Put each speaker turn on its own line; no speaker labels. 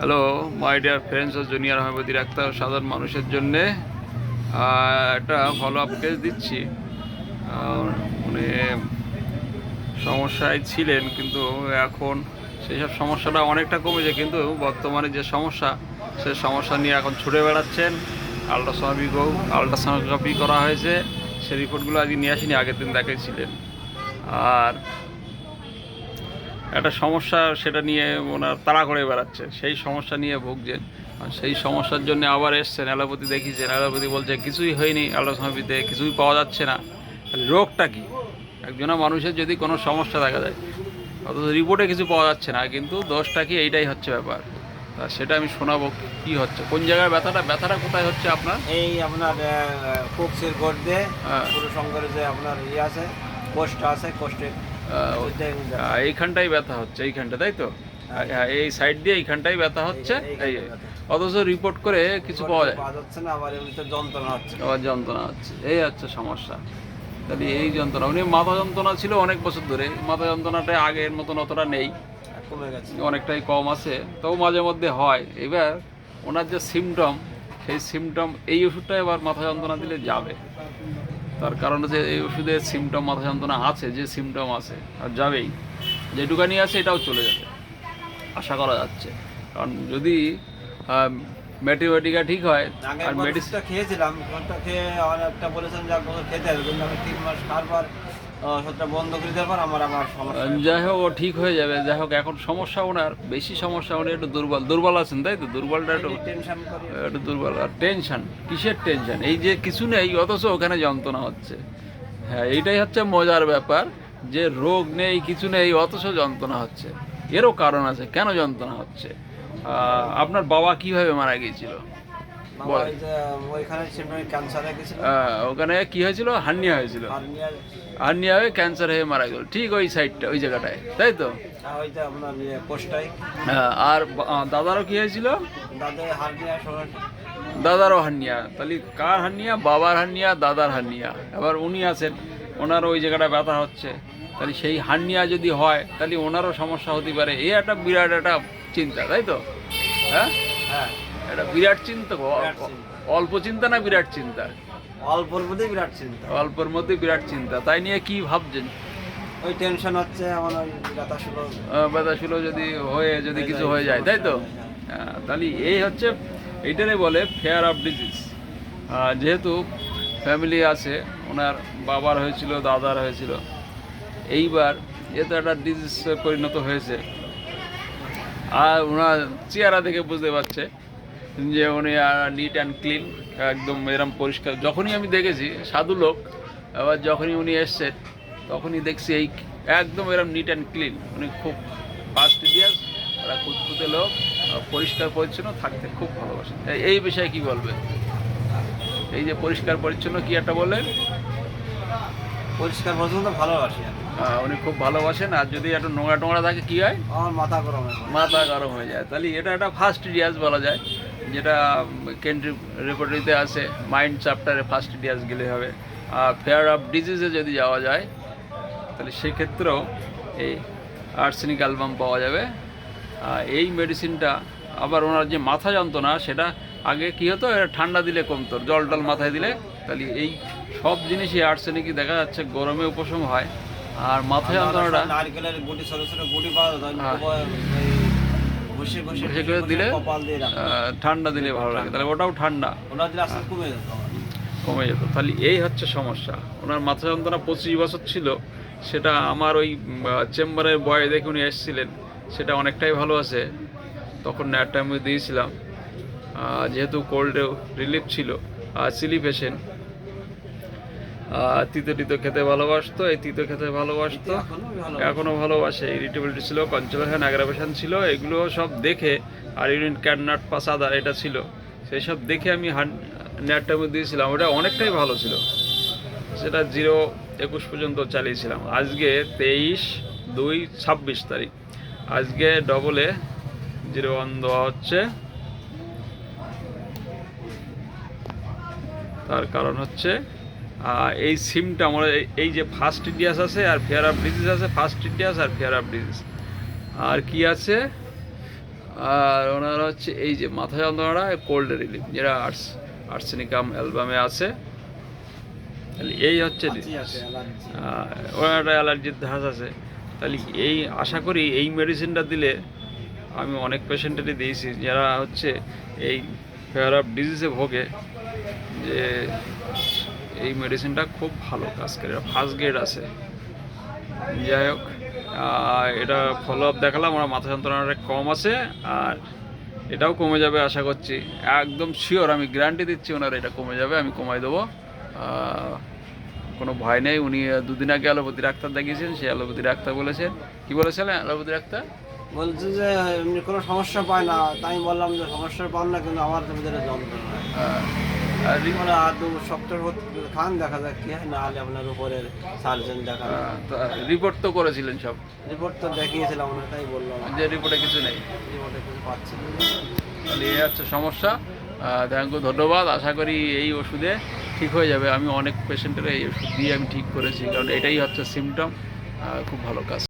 Hello my dear friends ও junior homeopathy doctor সাধারণ মানুষের জন্যে একটা ফলো আপ কেস দিচ্ছি। উনি সমস্যায় ছিলেন, কিন্তু এখন সেই সব সমস্যাটা অনেকটা কমেছে, কিন্তু বর্তমানে যে সমস্যা সে সমস্যা নিয়ে এখন ছুটে বেড়াচ্ছেন। আলট্রাসোনোগ্রাফি করা হয়েছে, সেই রিপোর্টগুলো আজকে নিয়ে আসিনি, আগের দিন দেখাইছিলেন। আর একটা সমস্যা সেটা নিয়ে ওনার তাড়া করে বেড়াচ্ছে, সেই সমস্যা নিয়ে ভুগছেন। আর সেই সমস্যার জন্য আবার এসছেন, অ্যালোপ্যাথি দেখিয়েছেন, অ্যালোপ্যাথি বলছে কিছুই হয়নি, আল্ট্রাসোনোগ্রাফিতে কিছুই পাওয়া যাচ্ছে না। রোগটা কি? একজনা মানুষের যদি কোনো সমস্যা দেখা যায়, অথচ রিপোর্টে কিছু পাওয়া যাচ্ছে না, কিন্তু দোষটা কি, এইটাই হচ্ছে ব্যাপার। তা সেটা আমি শোনাবো কি হচ্ছে, কোন জায়গায় ব্যথাটা কোথায় হচ্ছে আপনার।
এই আপনার কোক্সের গোড় দিয়ে
হ্যাঁ।
পুরো শঙ্করে যে আপনার আছে কোষ্ঠ আছে, কোষ্ঠে
এইখানটাই ব্যথা হচ্ছে, এইখানটা, তাই তো? হ্যাঁ, এই সাইড দিয়ে এইখানটাই ব্যথা হচ্ছে। এই অথচ রিপোর্ট করে কিছু পাওয়া
যাচ্ছে না, আবার এমনিতে যন্ত্রণা হচ্ছে,
আবার যন্ত্রণা হচ্ছে, এই হচ্ছে সমস্যা। তাহলে এই যন্ত্রণা, উনি মাথা যন্ত্রণা ছিল অনেক বছর ধরে, মাথা যন্ত্রণাটা আগের মতন অতটা নেই,
কমে গেছে,
অনেকটাই কম আছে, তবু মাঝে মধ্যে হয়। এবার ওনার যে সিমটম, সেই সিমটম এই ওষুধটা এবার মাথা যন্ত্রণা দিলে যাবে। তার কারণ হচ্ছে এই ওষুধের সিমটম, মাথা যন্ত্রণা আছে যে সিমটম আছে আর যাবেই, যেটুকানি আছে এটাও চলে যাবে আশা করা যাচ্ছে। কারণ যদি ম্যাথমেটিকা ঠিক হয় আর
মেডিসিনটা খেয়েছিলাম, ওটা খেয়ে অনেকটা বলেছেন যে আপনাকে খেতে হবে, কিন্তু আমি 3 মাস খাওয়ার পর ওষুধটা বন্ধ করে দেওয়ার পর আমার সমস্যা।
যাই হোক, ও ঠিক হয়ে যাবে। যাই হোক, এখন সমস্যা ওনার বেশি, সমস্যা উনি একটু দুর্বল আছেন, তাই তো? দুর্বলটা একটু দুর্বল। আর টেনশন, কিসের টেনশন? এই যে কিছু নেই অথচ ওখানে যন্ত্রণা হচ্ছে। হ্যাঁ, এইটাই হচ্ছে মজার ব্যাপার, যে রোগ নেই, কিছু নেই, অথচ যন্ত্রণা হচ্ছে। এরও কারণ আছে কেন যন্ত্রণা হচ্ছে। আপনার বাবা কিভাবে মারা গিয়েছিল? ওখানে কি হয়েছিল? হার্নিয়া হয়েছিল, হার্নিয়া হয়ে ক্যান্সার হয়ে মারা গেল, ঠিক ওই সাইডটা, ওই জায়গাটায়, তাই তো? আর দাদারও কি হয়েছিল? দাদারও হার্নিয়া। তাহলে কার হার্নিয়া? বাবার হার্নিয়া, দাদার হার্নিয়া। এবার উনি আছেন, ওনারও ওই জায়গাটা ব্যথা হচ্ছে। তাহলে সেই হার্নিয়া যদি হয়, তাহলে ওনারও সমস্যা হতে পারে। এই একটা বিরাট একটা চিন্তা, তাই তো? হ্যাঁ, এটা বিরাট চিন্তা। অল্প চিন্তা না বিরাট চিন্তা?
অল্পর মধ্যে বিরাট চিন্তা,
অল্পর মধ্যে বিরাট চিন্তা। তাই নিয়ে কি ভাবছেন?
ওই টেনশন হচ্ছে আমার, ওই
ব্যথা শুলো যদি কিছু হয়ে যায়, তাই তো? তাহলে এই হচ্ছে, এইটারে বলে ফেয়ার অফ ডিজিজ। যেহেতু ফ্যামিলি আছে, ওনার বাবার হয়েছিল, দাদার হয়েছিল, এইবার এ তো একটা ডিজিজ পরিণত হয়েছে। আর ওনার চেহারা দেখে বুঝতে পারছে যে উনি নিট অ্যান্ড ক্লিন, একদম এরম পরিষ্কার। যখনই আমি দেখেছি সাধু লোক, আবার যখনই উনি এসছেন তখনই দেখছি এই একদম এরম নিট অ্যান্ড ক্লিন। উনি খুব ফাস্টিডিয়াস, ওরা খুঁতখুঁতে লোক, পরিষ্কার পরিচ্ছন্ন থাকতে খুব ভালোবাসেন। এই বিষয়ে কি বলবেন? এই যে পরিষ্কার পরিচ্ছন্ন কি একটা বললেন?
পরিষ্কার পরিচ্ছন্ন ভালোবাসি
উনি খুব ভালোবাসেন। আর যদি একটু নোংরা টোংরা থাকে কি হয়?
আমার
মাথা গরম হয়ে যায়। তাহলে এটা একটা ফাস্টিডিয়াস বলা যায়, যেটা কেন্দ্রীয় রেপার্টরিতে আছে, মাইন্ড চ্যাপ্টারে ফাস্টিডিয়াস গেলে হবে। আর ফেয়ার অফ ডিজিজে যদি যাওয়া যায়, তাহলে সেক্ষেত্রেও এই আর্সেনিক অ্যালবাম পাওয়া যাবে। এই মেডিসিনটা আবার ওনার যে মাথা যন্ত্রণা, সেটা আগে কী হতো, এটা ঠান্ডা দিলে কমতো, জল টল মাথায় দিলে। তাহলে এই সব জিনিসই আর্সেনিকই দেখা যাচ্ছে গরমে উপশম হয়। আর মাথা যন্ত্রণাটা
নারকেলের গুটি, ছোট ছোট গুটি পাওয়া যায়, ঘষে করে
দিলে ঠান্ডা দিলে ভালো লাগে, তাহলে ওটাও ঠান্ডা কমে যেত। তাহলে এই হচ্ছে সমস্যা। ওনার মাথা যন্ত্রণা 25 বছর ছিল, সেটা আমার ওই চেম্বারের বয় দেখে উনি এসেছিলেন, সেটা অনেকটাই ভালো আছে। তখন ন্যাটটা আমি দিয়েছিলাম, যেহেতু কোল্ডে রিলিফ ছিল, সিলি পেশেন্ট। তিতো টিতো খেতে ভালোবাসতো, এই তিতো খেতে ভালোবাসতো, এখনও ভালোবাসে। ইরিটেবিলিটি ছিল, কনস্টিপেশন, অ্যাগ্রাভেশন ছিল, এগুলো সব দেখে, আর ইউরিন ক্যাডনাট পাস আদার এটা ছিল, সেই সব দেখে আমি নেটটা দিয়েছিলাম। ওটা অনেকটাই ভালো ছিল, সেটা 0-21 পর্যন্ত চালিয়েছিলাম। আজকে 23/2/26 তারিখ, আজকে ডবলে 01 দেওয়া হচ্ছে। তার কারণ হচ্ছে এই সিমটা আমার, এই যে ফাস্টিডিয়াস আছে আর ফেয়ার অফ ডিজিজ আছে, ফাস্টিডিয়াস আর ফেয়ার অফ ডিজিজ। আর কি আছে? আর ওনার হচ্ছে এই যে মাথা যন্ত্রণা কোল্ড রিলিফ, যেটা আর্সেনিকাম অ্যালবামে আছে। তাহলে এই হচ্ছে
আছে অ্যালার্জি।
ওনার একটা অ্যালার্জির ধাঁচ আছে। তাহলে এই আশা করি এই মেডিসিনটা দিলে, আমি অনেক পেশেন্টেরই দিয়েছি যারা হচ্ছে এই ফেয়ার অফ ডিজিজে ভোগে, যে এই মেডিসিনটা খুব ভালো কাজ করে, ফার্স্ট গ্রেড আছে। যাই হোক, এটা ফলো আপ দেখালাম, আমার মাথা যন্ত্রণাটা কম আছে, আর এটাও কমে যাবে আশা করছি, একদম শিওর, আমি গ্যারান্টি দিচ্ছি ওনার এটা কমে যাবে, আমি কমাই দেবো। কোনো ভয় নেই। উনি দুদিন আগে অ্যালোপ্যাথি ডাক্তার দেখিয়েছেন, সেই অ্যালোপ্যাথি ডাক্তার বলেছেন, কি বলেছিলেন অ্যালোপ্যাথি ডাক্তার?
বলছে যে এমনি কোনো সমস্যা পায় না, তাই আমি বললাম যে সমস্যা পান না, কিন্তু আমার ভিতরে যন্ত্রণা হয়।
আর
মানে আর 2 সপ্তাহ খান, দেখা যাক কি হয়, না হলে আপনার উপরের সার্জন দেখা।
রিপোর্ট তো করেছিলেন সব?
রিপোর্ট তো দেখিয়েছিলাম ওনার, তাই বললাম
যে রিপোর্টে কিছু নেই,
রিপোর্টে কিছু পাচ্ছি না।
তাহলে এই হচ্ছে সমস্যা। থ্যাংক ইউ, ধন্যবাদ। আশা করি এই ওষুধে ঠিক হয়ে যাবে। আমি অনেক পেশেন্টের এই ওষুধ দিয়ে আমি ঠিক করেছি, কারণ এটাই হচ্ছে সিমটম। খুব ভালো কাজ।